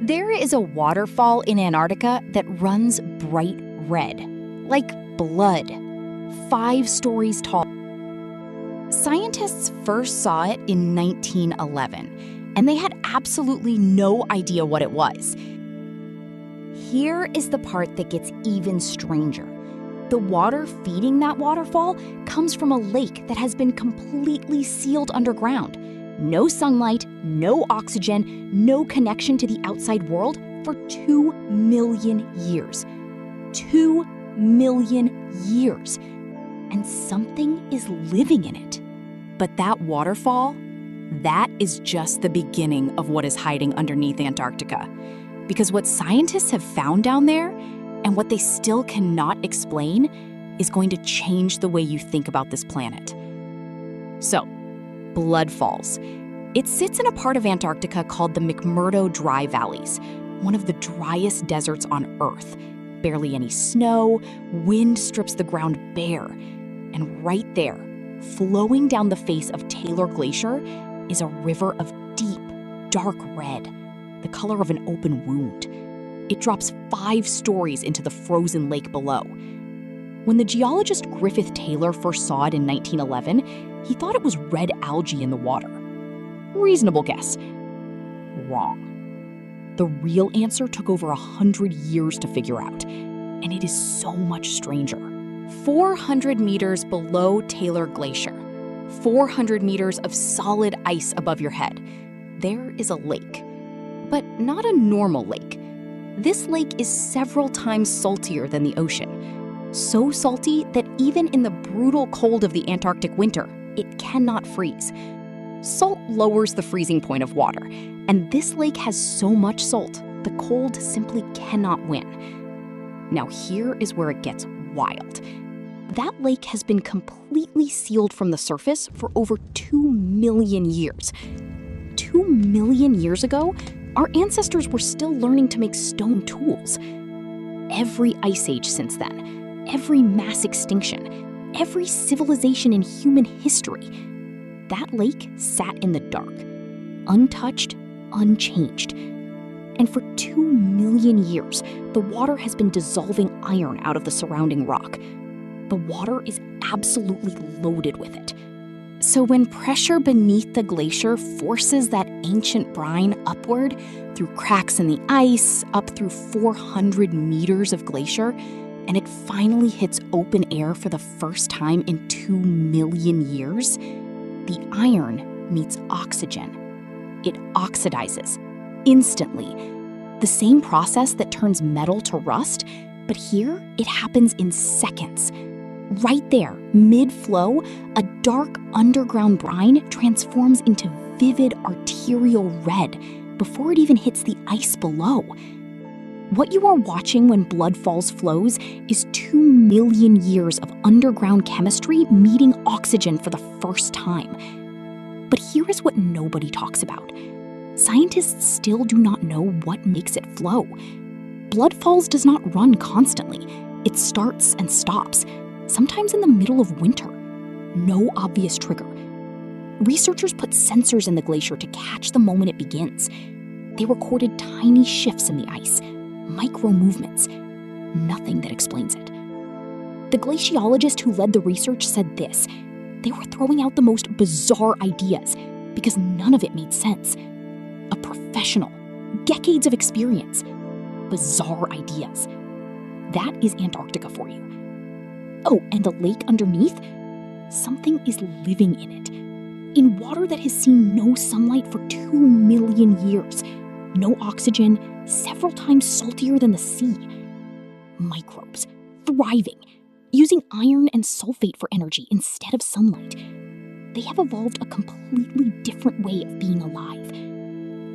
There is a waterfall in Antarctica that runs bright red, like blood, 5 stories tall. Scientists first saw it in 1911, and they had absolutely no idea what it was. Here is the part that gets even stranger. The water feeding that waterfall comes from a lake that has been completely sealed underground. No sunlight, no oxygen, no connection to the outside world for 2 million years. 2 million years. And something is living in it. But that waterfall, that is just the beginning of what is hiding underneath Antarctica. Because what scientists have found down there, and what they still cannot explain, is going to change the way you think about this planet. So, blood falls. It sits in a part of Antarctica called the McMurdo Dry Valleys, one of the driest deserts on Earth. Barely any snow, wind strips the ground bare. And right there, flowing down the face of Taylor Glacier, is a river of deep, dark red, the color of an open wound. It drops 5 stories into the frozen lake below. When the geologist Griffith Taylor first saw it in 1911, he thought it was red algae in the water. Reasonable guess. Wrong. The real answer took over 100 years to figure out, and it is so much stranger. 400 meters below Taylor Glacier, 400 meters of solid ice above your head, there is a lake. But not a normal lake. This lake is several times saltier than the ocean. So salty that even in the brutal cold of the Antarctic winter, it cannot freeze. Salt lowers the freezing point of water, and this lake has so much salt, the cold simply cannot win. Now here is where it gets wild. That lake has been completely sealed from the surface for over 2 million years. 2 million years ago, our ancestors were still learning to make stone tools. Every ice age since then, every mass extinction, every civilization in human history, that lake sat in the dark, untouched, unchanged. And for 2 million years, the water has been dissolving iron out of the surrounding rock. The water is absolutely loaded with it. So when pressure beneath the glacier forces that ancient brine upward through cracks in the ice, up through 400 meters of glacier, and it finally hits open air for the first time in 2 million years, the iron meets oxygen. It oxidizes instantly. The same process that turns metal to rust, but here it happens in seconds. Right there, mid-flow, a dark underground brine transforms into vivid arterial red before it even hits the ice below. What you are watching when blood falls flows is 2 million years of underground chemistry meeting oxygen for the first time. But here is what nobody talks about. Scientists still do not know what makes it flow. Blood falls does not run constantly. It starts and stops, sometimes in the middle of winter. No obvious trigger. Researchers put sensors in the glacier to catch the moment it begins. They recorded tiny shifts in the ice, micro movements. Nothing that explains it. The glaciologist who led the research said this: they were throwing out the most bizarre ideas because none of it made sense. A professional, decades of experience, bizarre ideas. That is Antarctica for you. Oh, and the lake underneath? Something is living in it. In water that has seen no sunlight for 2 million years. No oxygen, several times saltier than the sea. Microbes, thriving, using iron and sulfate for energy instead of sunlight. They have evolved a completely different way of being alive.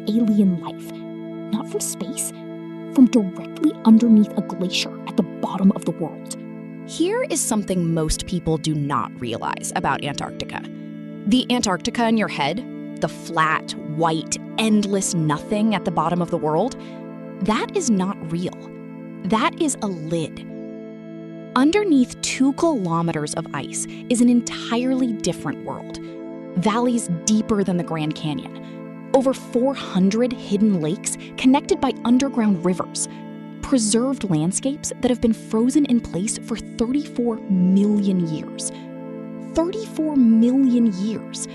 Alien life, not from space, from directly underneath a glacier at the bottom of the world. Here is something most people do not realize about Antarctica. The Antarctica in your head, the flat, white, endless nothing at the bottom of the world, that is not real. That is a lid. Underneath 2 kilometers of ice is an entirely different world. Valleys deeper than the Grand Canyon. Over 400 hidden lakes connected by underground rivers. Preserved landscapes that have been frozen in place for 34 million years. 34 million years.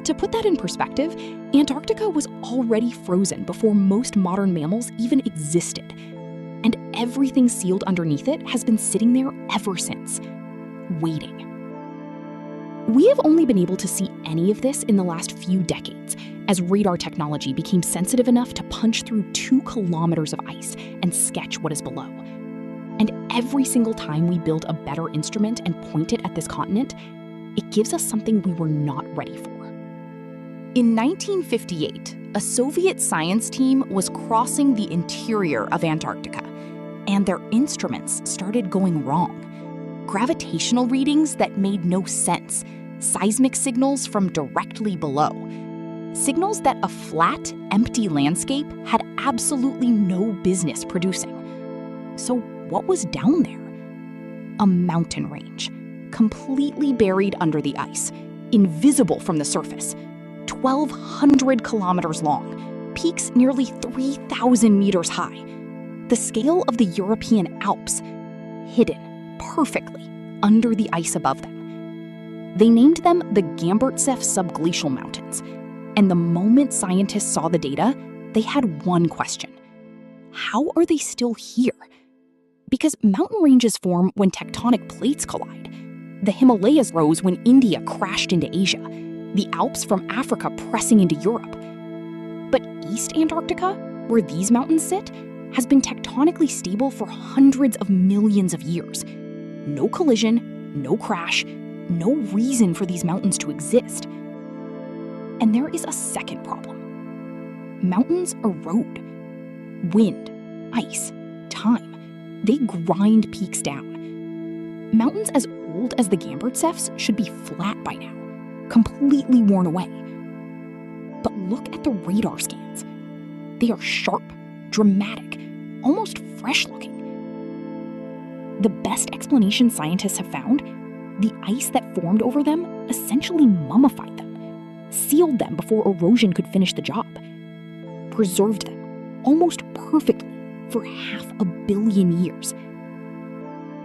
To put that in perspective, Antarctica was already frozen before most modern mammals even existed. And everything sealed underneath it has been sitting there ever since, waiting. We have only been able to see any of this in the last few decades, as radar technology became sensitive enough to punch through 2 kilometers of ice and sketch what is below. And every single time we build a better instrument and point it at this continent, it gives us something we were not ready for. In 1958, a Soviet science team was crossing the interior of Antarctica, and their instruments started going wrong. Gravitational readings that made no sense, seismic signals from directly below, signals that a flat, empty landscape had absolutely no business producing. So what was down there? A mountain range, completely buried under the ice, invisible from the surface, 1,200 kilometers long, peaks nearly 3,000 meters high, the scale of the European Alps, hidden perfectly under the ice above them. They named them the Gamburtseff subglacial mountains, and the moment scientists saw the data, they had one question. How are they still here? Because mountain ranges form when tectonic plates collide. The Himalayas rose when India crashed into Asia, the Alps from Africa pressing into Europe. But East Antarctica, where these mountains sit, has been tectonically stable for hundreds of millions of years. No collision, no crash, no reason for these mountains to exist. And there is a second problem. Mountains erode. Wind, ice, time, they grind peaks down. Mountains as old as the Gamburtseffs should be flat by now, completely worn away. But look at the radar scans. They are sharp, dramatic, almost fresh-looking. The best explanation scientists have found, the ice that formed over them essentially mummified them, sealed them before erosion could finish the job, preserved them almost perfectly for 500 million years.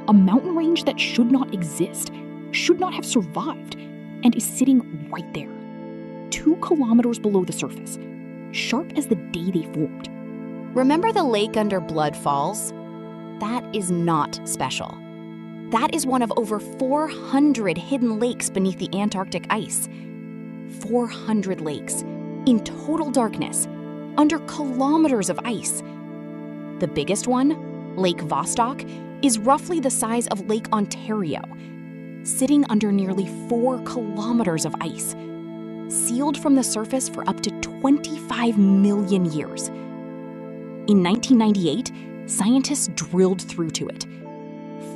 A mountain range that should not exist, should not have survived, and is sitting right there, 2 kilometers below the surface, sharp as the day they formed. Remember the lake under Blood Falls? That is not special. That is one of over 400 hidden lakes beneath the Antarctic ice. 400 lakes, in total darkness, under kilometers of ice. The biggest one, Lake Vostok, is roughly the size of Lake Ontario, sitting under nearly 4 kilometers of ice, sealed from the surface for up to 25 million years. In 1998, scientists drilled through to it.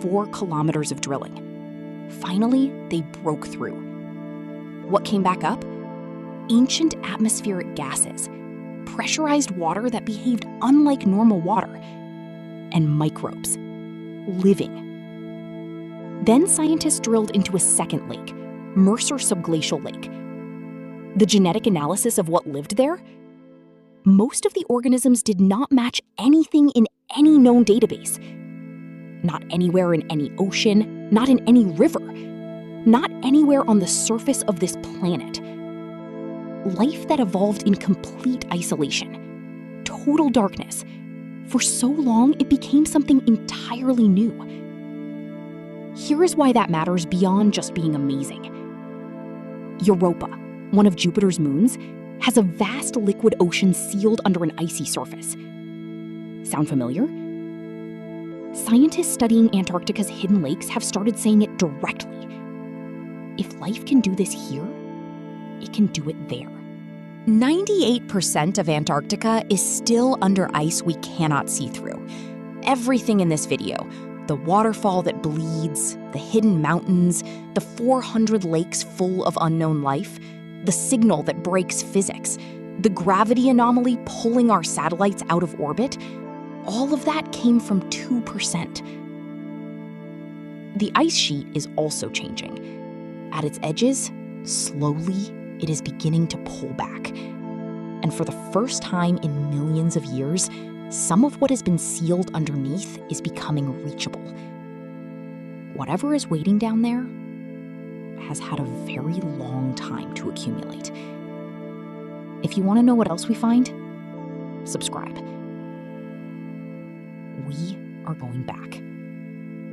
4 kilometers of drilling. Finally, they broke through. What came back up? Ancient atmospheric gases, pressurized water that behaved unlike normal water, and microbes, living. Then scientists drilled into a second lake, Mercer Subglacial Lake. The genetic analysis of what lived there? Most of the organisms did not match anything in any known database. Not anywhere in any ocean, not in any river, not anywhere on the surface of this planet. Life that evolved in complete isolation, total darkness. For so long, it became something entirely new. Here is why that matters beyond just being amazing. Europa, one of Jupiter's moons, has a vast liquid ocean sealed under an icy surface. Sound familiar? Scientists studying Antarctica's hidden lakes have started saying it directly. If life can do this here, it can do it there. 98% of Antarctica is still under ice we cannot see through. Everything in this video, the waterfall that bleeds, the hidden mountains, the 400 lakes full of unknown life, the signal that breaks physics, the gravity anomaly pulling our satellites out of orbit, all of that came from 2%. The ice sheet is also changing. At its edges, slowly, it is beginning to pull back. And for the first time in millions of years, some of what has been sealed underneath is becoming reachable. Whatever is waiting down there has had a very long time to accumulate. If you want to know what else we find, subscribe. We are going back.